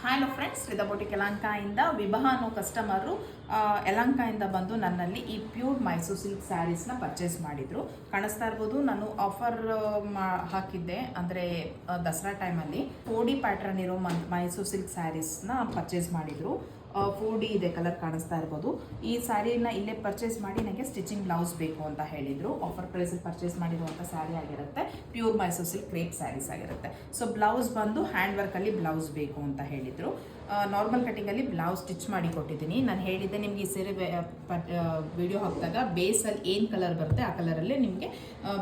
Hello friends, Shridha boutique ಯಲಹಂಕದಿಂದ ವಿಭಾ ಅನ್ನೋ customer ಯಲಹಂಕದಿಂದ ಬಂದು ನನ್ನಲ್ಲಿ ಈ ಪ್ಯೂರ್ ಮೈಸೂರು ಸಿಲ್ಕ್ ಸ್ಯಾರೀಸ್ನ ಪರ್ಚೇಸ್ ಮಾಡಿದರು. ಕಾಣಿಸ್ತಾ ಇರ್ಬೋದು, ನಾನು ಆಫರ್ ಹಾಕಿದ್ದೆ, ಅಂದರೆ ದಸರಾ ಟೈಮಲ್ಲಿ 4D ಪ್ಯಾಟ್ರನ್ ಇರೋ ಮೈಸೂರು ಸಿಲ್ಕ್ ಸ್ಯಾರೀಸ್ನ ಪರ್ಚೇಸ್ ಮಾಡಿದರು. 4D ಇದೆ, ಕಲರ್ ಕಾಣಿಸ್ತಾ ಇರ್ಬೋದು. ಈ ಸ್ಯಾರಿನ ಇಲ್ಲೇ ಪರ್ಚೇಸ್ ಮಾಡಿ ನನಗೆ ಸ್ಟಿಚಿಂಗ್ ಬ್ಲೌಸ್ ಬೇಕು ಅಂತ ಹೇಳಿದರು. ಆಫರ್ ಪ್ರೈಸಲ್ಲಿ ಪರ್ಚೇಸ್ ಮಾಡಿರುವಂಥ ಸ್ಯಾರಿ ಆಗಿರುತ್ತೆ, pure Mysore silk crepe saris ಆಗಿರುತ್ತೆ. ಸೊ ಬ್ಲೌಸ್ ಬಂದು ಹ್ಯಾಂಡ್ ವರ್ಕಲ್ಲಿ ಬ್ಲೌಸ್ ಬೇಕು ಅಂತ ಹೇಳಿದರು. ನಾರ್ಮಲ್ ಕಟ್ಟಿಂಗಲ್ಲಿ ಬ್ಲೌಸ್ ಸ್ಟಿಚ್ ಮಾಡಿ ಕೊಟ್ಟಿದ್ದೀನಿ. ನಾನು ಹೇಳಿದ್ದೆ ನಿಮಗೆ ಈ ಸೀರೆ ವಿಡಿಯೋ ಹಾಕಿದಾಗ ಬೇಸಲ್ಲಿ ಏನು ಕಲರ್ ಬರುತ್ತೆ ಆ ಕಲರಲ್ಲೇ ನಿಮಗೆ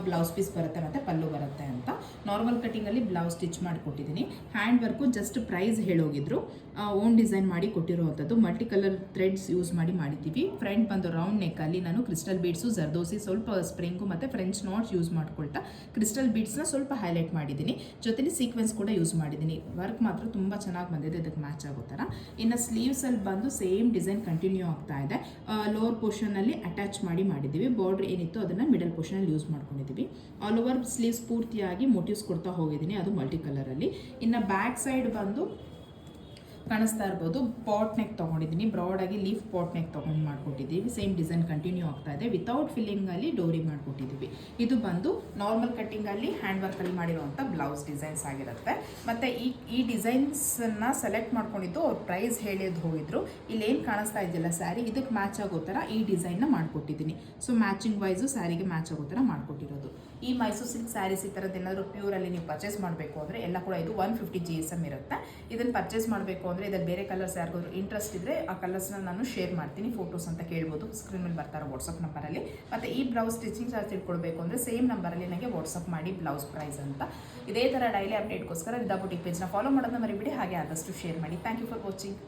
ಬ್ಲೌಸ್ ಪೀಸ್ ಬರುತ್ತೆ ಮತ್ತು ಪಲ್ಲು ಬರುತ್ತೆ ಅಂತ. ನಾರ್ಮಲ್ ಕಟ್ಟಿಂಗಲ್ಲಿ ಬ್ಲೌಸ್ ಸ್ಟಿಚ್ ಮಾಡಿ ಕೊಟ್ಟಿದ್ದೀನಿ. ಹ್ಯಾಂಡ್ ವರ್ಕು ಜಸ್ಟ್ ಪ್ರೈಸ್ ಹೇಳೋಗಿದ್ರು. ಓನ್ ಡಿಸೈನ್ ಮಾಡಿ ಕೊಟ್ಟಿರುವಂಥದ್ದು, ಮಲ್ಟಿ ಕಲರ್ ಥ್ರೆಡ್ಸ್ ಯೂಸ್ ಮಾಡಿ ಮಾಡಿದ್ದೀವಿ. ಫ್ರಂಟ್ ಬಂದು ರೌಂಡ್ ನೆಕ್ಕಲ್ಲಿ ನಾನು ಕ್ರಿಸ್ಟಲ್ ಬೀಡ್ಸು, ಜರ್ದೋಸಿ, ಸ್ವಲ್ಪ ಸ್ಪ್ರಿಂಗು ಮತ್ತು ಫ್ರೆಂಚ್ ನಾಟ್ಸ್ ಯೂಸ್ ಮಾಡ್ಕೊಳ್ತಾ ಕ್ರಿಸ್ಟಲ್ ಬೀಡ್ಸ್ನ ಸ್ವಲ್ಪ ಹೈಲೈಟ್ ಮಾಡಿದ್ದೀನಿ. ಜೊತೆಲಿ ಸೀಕ್ವೆನ್ಸ್ ಕೂಡ ಯೂಸ್ ಮಾಡಿದ್ದೀನಿ. ವರ್ಕ್ ಮಾತ್ರ ತುಂಬ ಚೆನ್ನಾಗಿ ಬಂದಿದೆ, ಇದಕ್ಕೆ ಮ್ಯಾಚ್ ಆಗೋ ಥರ. ಇನ್ನು ಸ್ಲೀವ್ಸಲ್ಲಿ ಬಂದು ಸೇಮ್ ಡಿಸೈನ್ ಕಂಟಿನ್ಯೂ ಆಗ್ತಾ ಇದೆ. ಲೋವರ್ ಪೋರ್ಷನಲ್ಲಿ ಅಟ್ಯಾಚ್ ಮಾಡಿದ್ದೀವಿ. ಬಾರ್ಡರ್ ಏನಿತ್ತು ಅದನ್ನು ಮಿಡಲ್ ಪೋರ್ಷನಲ್ಲಿ ಯೂಸ್ ಮಾಡ್ಕೊಂಡಿದ್ದೀವಿ. ಆಲ್ ಓವರ್ ಸ್ಲೀವ್ಸ್ ಪೂರ್ತಿಯಾಗಿ ಮೋಟಿವ್ಸ್ ಕೊಡ್ತಾ ಹೋಗಿದ್ದೀನಿ, ಅದು ಮಲ್ಟಿ ಕಲರಲ್ಲಿ. ಇನ್ನು ಬ್ಯಾಕ್ ಸೈಡ್ ಬಂದು ಕಾಣಿಸ್ತಾ ಇರ್ಬೋದು, ಪಾಟ್ ನೆಕ್ ತೊಗೊಂಡಿದ್ದೀನಿ. ಬ್ರಾಡಾಗಿ ಲೀಫ್ ಪಾಟ್ ನೆಕ್ ತೊಗೊಂಡು ಮಾಡಿಕೊಟ್ಟಿದ್ದೀವಿ. ಸೇಮ್ ಡಿಸೈನ್ ಕಂಟಿನ್ಯೂ ಆಗ್ತಾ ಇದೆ. ವಿತೌಟ್ ಫಿಲ್ಲಿಂಗಲ್ಲಿ ಡೋರಿ ಮಾಡಿಕೊಟ್ಟಿದ್ದೀವಿ. ಇದು ಬಂದು ನಾರ್ಮಲ್ ಕಟ್ಟಿಂಗಲ್ಲಿ ಹ್ಯಾಂಡ್ ವರ್ಕಲ್ಲಿ ಮಾಡಿರುವಂಥ ಬ್ಲೌಸ್ ಡಿಸೈನ್ಸ್ ಆಗಿರುತ್ತೆ. ಮತ್ತು ಈ ಡಿಸೈನ್ಸನ್ನು ಸೆಲೆಕ್ಟ್ ಮಾಡ್ಕೊಂಡಿದ್ದು ಅವ್ರು ಪ್ರೈಸ್ ಹೇಳಿದ್ದು ಹೋಗಿದ್ರು. ಇಲ್ಲೇನು ಕಾಣಿಸ್ತಾ ಇದೆಯಲ್ಲ ಸ್ಯಾರಿ, ಇದಕ್ಕೆ ಮ್ಯಾಚ್ ಆಗೋ ಥರ ಈ ಡಿಸೈನ್ನ ಮಾಡಿಕೊಟ್ಟಿದ್ದೀನಿ. ಸೊ ಮ್ಯಾಚಿಂಗ್ ವೈಸು ಸ್ಯಾರಿಗೆ ಮ್ಯಾಚ್ ಆಗೋ ಥರ ಮಾಡಿಕೊಟ್ಟಿರೋದು. ಈ ಮೈಸೂರು ಸಿಲ್ಕ್ ಸ್ಯಾರೀಸ್ ಈ ಥರದ್ದು ಏನಾದರೂ ಪ್ಯೂರಲ್ಲಿ ನೀವು ಪರ್ಚೇಸ್ ಮಾಡಬೇಕು ಅಂದರೆ ಎಲ್ಲ ಕೂಡ ಇದು 150 GSM ಇರುತ್ತೆ. ಇದನ್ನು ಪರ್ಚೇಸ್ ಮಾಡಬೇಕು ಅಂದರೆ ಇದರಲ್ಲಿ ಬೇರೆ ಕಲರ್ಸ್ ಯಾರಿಗಾದ್ರು ಇಂಟ್ರೆಸ್ಟ್ ಇದ್ದರೆ ಆ ಕಲರ್ಸ್ನ ನಾನು ಶೇರ್ ಮಾಡ್ತೀನಿ, ಫೋಟೋಸ್ ಅಂತ ಕೇಳ್ಬೋದು. ಸ್ಕ್ರೀನ್ ಮೇಲೆ ಬರ್ತಾರೆ ವಾಟ್ಸಪ್ ನಂಬರಲ್ಲಿ. ಮತ್ತು ಈ ಬ್ಲೌಸ್ ಸ್ಟಿಚಿಂಗ್ ಚಾರ್ಜ್ ತಿಳ್ಕೊಳ್ಬೇಕು ಅಂದರೆ ಸೇಮ್ ನಂಬರಲ್ಲಿ ನನಗೆ ವಾಟ್ಸಪ್ ಮಾಡಿ ಬ್ಲೌಸ್ ಪ್ರೈಸ್ ಅಂತ. ಇದೇ ಥರ ಡೈಲಿ ಅಪ್ಡೇಟ್ಗೋಸ್ಕರ ಶ್ರೀಧಾ ಬೊಟಿಕ್ ಪೇಜ್ನ ಫಾಲೋ ಮಾಡೋದನ್ನ ಮರಿಬಿಡಿ. ಹಾಗೆ ಆದಷ್ಟು ಶೇರ್ ಮಾಡಿ. Thank you for watching.